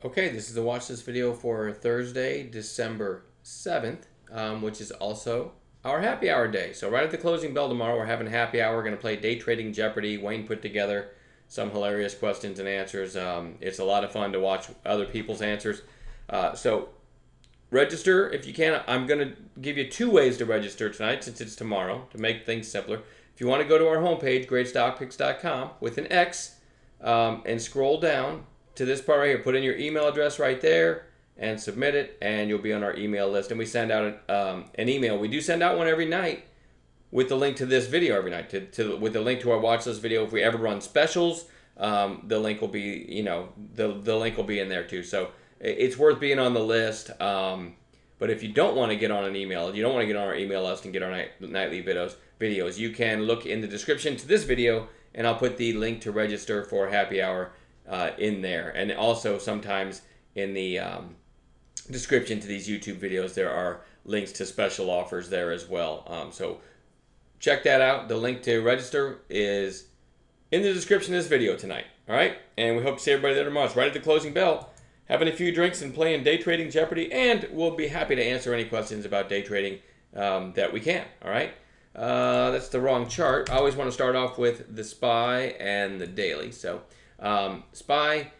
Okay, this is the watch this video for Thursday, December 7th, which is also our happy hour day. So right at the closing bell tomorrow, we're having happy hour. We're going to play Day Trading Jeopardy. Wayne put together some hilarious questions and answers. It's a lot of fun to watch other people's answers. So register if you can. I'm going to give you two ways to register tonight since it's tomorrow to make things simpler. If you want to go to our homepage, greatstockpicks.com with an X, and scroll down to this part right here. Put in your email address right there and submit it, and you'll be on our email list. And we send out an email. We do send out one every night with the link to this video every night, with the link to our watch list video. If we ever run specials, the link will be, the link will be in there too. So it's worth being on the list. But if you don't want to get on an email, you don't want to get on our email list and get our nightly videos, you can look in the description to this video, and I'll put the link to register for happy hour in there. And also sometimes in the description to these YouTube videos, there are links to special offers there as well. So check that out. The link to register is in the description of this video tonight. All right? And we hope to see everybody there tomorrow. It's right at the closing bell, having a few drinks and playing Day Trading Jeopardy, and we'll be happy to answer any questions about day trading that we can. All right? That's the wrong chart. I always want to start off with the SPY and the daily. So SPY,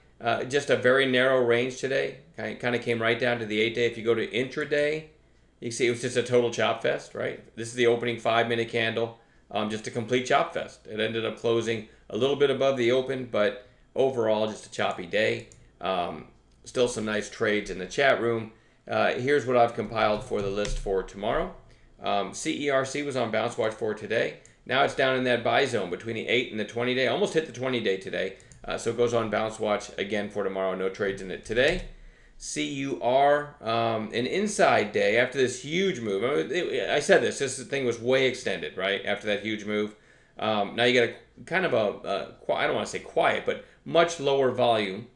just a very narrow range today. Kind of came right down to the 8-day. If you go to intraday, you see it was just a total chop fest, right? This is the opening 5-minute candle, just a complete chop fest. It ended up closing a little bit above the open, but overall just a choppy day. Still some nice trades in the chat room. Here's what I've compiled for the list for tomorrow. CERC was on Bounce Watch for today. Now it's down in that buy zone between the 8 and the 20-day. Almost hit the 20-day today. So it goes on Bounce Watch again for tomorrow. No trades in it today. CUR, an inside day after this huge move. I said this thing was way extended, right? After that huge move. Now you got a kind of I don't want to say quiet, but much lower volume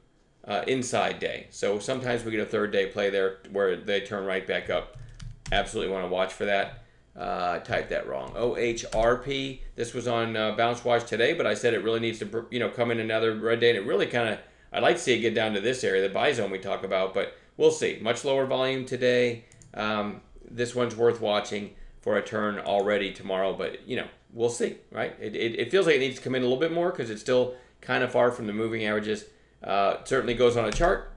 inside day. So sometimes we get a third day play there where they turn right back up. Absolutely want to watch for that. Typed that wrong. OHRP. This was on Bounce Watch today, but I said it really needs to, come in another red day, and it really kind of, I'd like to see it get down to this area, the buy zone we talk about, but we'll see. Much lower volume today. This one's worth watching for a turn already tomorrow, but we'll see, right? It feels like it needs to come in a little bit more because it's still kind of far from the moving averages. It certainly goes on a chart.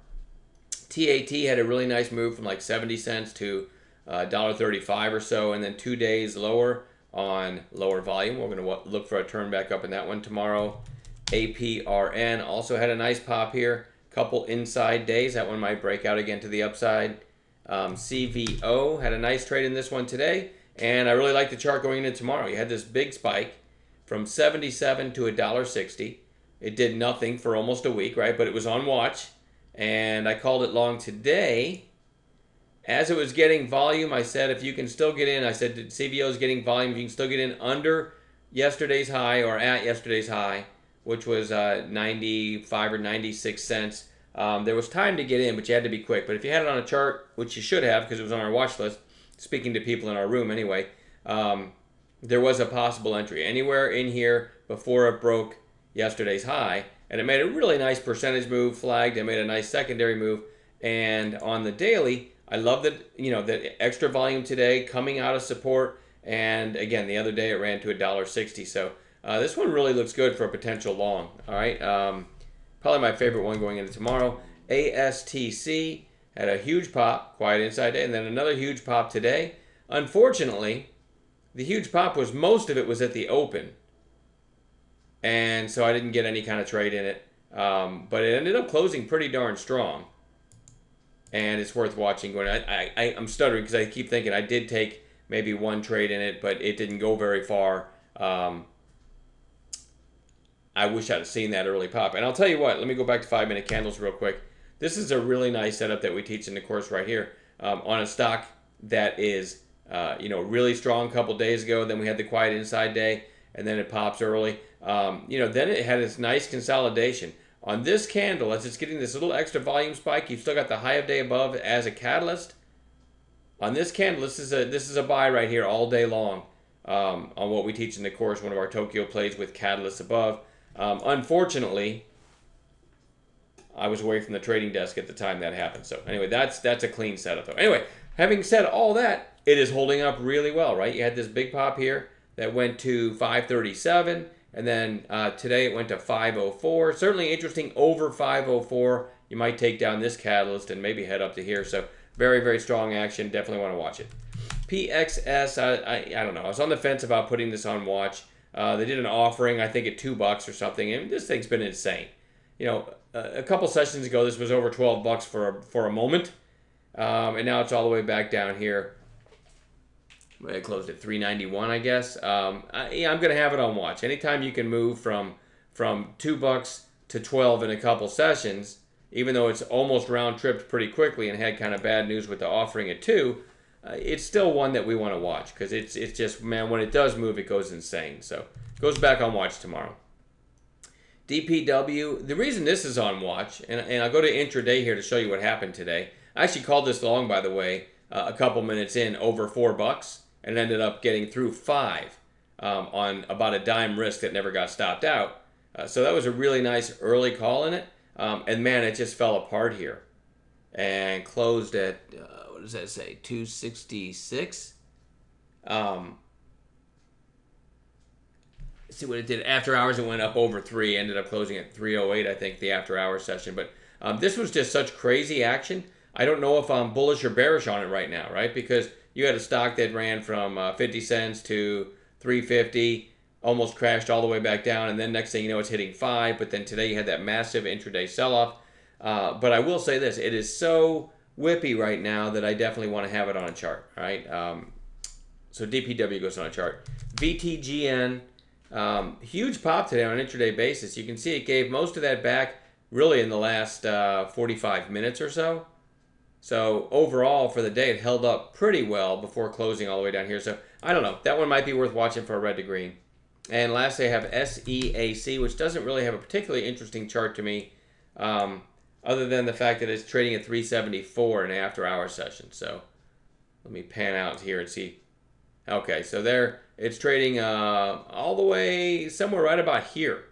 TAT had a really nice move from like 70 cents to $1.35 or so, and then 2 days lower on lower volume. We're going to look for a turn back up in that one tomorrow. APRN also had a nice pop here. Couple inside days. That one might break out again to the upside. CVO had a nice trade in this one today, and I really like the chart going into tomorrow. You had this big spike from 77 to $1.60. It did nothing for almost a week, right? But it was on watch, and I called it long today. As it was getting volume, I said if you can still get in, I said CVO is getting volume, if you can still get in under yesterday's high or at yesterday's high, which was 95 or 96 cents, there was time to get in, but you had to be quick. But if you had it on a chart, which you should have because it was on our watch list, speaking to people in our room anyway, there was a possible entry anywhere in here before it broke yesterday's high, and it made a really nice percentage move, flagged, it made a nice secondary move, and on the daily, I love that, the extra volume today coming out of support. And again, the other day it ran to $1.60. So this one really looks good for a potential long. All right. Probably my favorite one going into tomorrow. ASTC had a huge pop, quiet inside day, and then another huge pop today. Unfortunately, the huge pop most of it was at the open. And so I didn't get any kind of trade in it. But it ended up closing pretty darn strong. And it's worth watching. I'm stuttering because I keep thinking I did take maybe one trade in it, but it didn't go very far. I wish I'd have seen that early pop. And I'll tell you what, let me go back to 5-minute candles real quick. This is a really nice setup that we teach in the course right here on a stock that is, really strong a couple days ago. Then we had the quiet inside day, and then it pops early. Then it had its nice consolidation. On this candle, as it's getting this little extra volume spike, you've still got the high of day above as a catalyst. On this candle, this is a buy right here all day long on what we teach in the course, one of our Tokyo plays with catalysts above. Unfortunately, I was away from the trading desk at the time that happened. So anyway, that's a clean setup though. Anyway, having said all that, it is holding up really well, right? You had this big pop here that went to 537, and then today it went to 504. Certainly interesting over 504. You might take down this catalyst and maybe head up to here. So very, very strong action. Definitely want to watch it. PXS, I don't know. I was on the fence about putting this on watch. They did an offering, I think, at $2 or something, and this thing's been insane. You know, a couple sessions ago, this was over $12 for a moment, and now it's all the way back down here. It closed at $3.91, I guess. Yeah, I'm gonna have it on watch. Anytime you can move from $2 to 12 in a couple sessions, even though it's almost round tripped pretty quickly and had kind of bad news with the offering at 2, it's still one that we want to watch because it's just, man, when it does move, it goes insane. So it goes back on watch tomorrow. DPW, the reason this is on watch, and I'll go to intraday here to show you what happened today. I actually called this long, by the way, a couple minutes in, over $4, and ended up getting through 5 on about a dime risk that never got stopped out. So that was a really nice early call in it. And man, it just fell apart here and closed at, what does that say, 266? See what it did. After hours, it went up over 3, ended up closing at 308, I think, the after hours session. But this was just such crazy action. I don't know if I'm bullish or bearish on it right now, right? Because you had a stock that ran from 50 cents to 350, almost crashed all the way back down, and then next thing you know, it's hitting 5. But then today you had that massive intraday sell-off. But I will say this, it is so whippy right now that I definitely want to have it on a chart, right? So DPW goes on a chart. VTGN, huge pop today on an intraday basis. You can see it gave most of that back really in the last 45 minutes or so. So overall for the day, it held up pretty well before closing all the way down here. So I don't know. That one might be worth watching for a red to green. And lastly, I have SEAC, which doesn't really have a particularly interesting chart to me, other than the fact that it's trading at 374 in an after-hour session. So let me pan out here and see. Okay, so there it's trading all the way somewhere right about here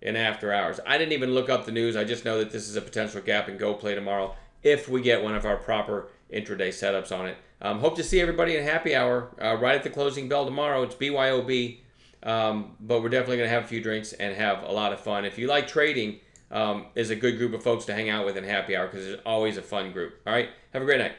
in after hours. I didn't even look up the news. I just know that this is a potential gap and go play tomorrow if we get one of our proper intraday setups on it. Hope to see everybody in happy hour right at the closing bell tomorrow. It's BYOB, but we're definitely going to have a few drinks and have a lot of fun. If you like trading, is a good group of folks to hang out with in happy hour because it's always a fun group. All right, have a great night.